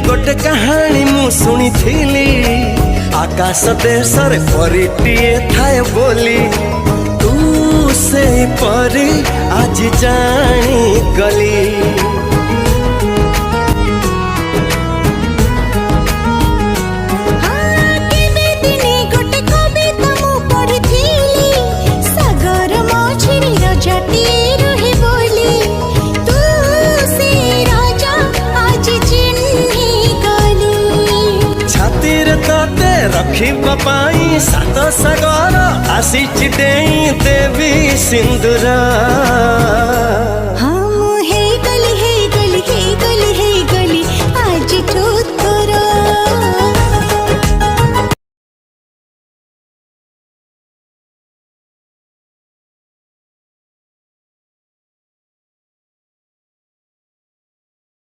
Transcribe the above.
गोटे कहानी मु शुणी थी आकाश देश रे परिटिए थाए बोली तू से परी आज जानी गली। रखी पाई सात सागर आसी डेई देवी सिंदूर। हाँ।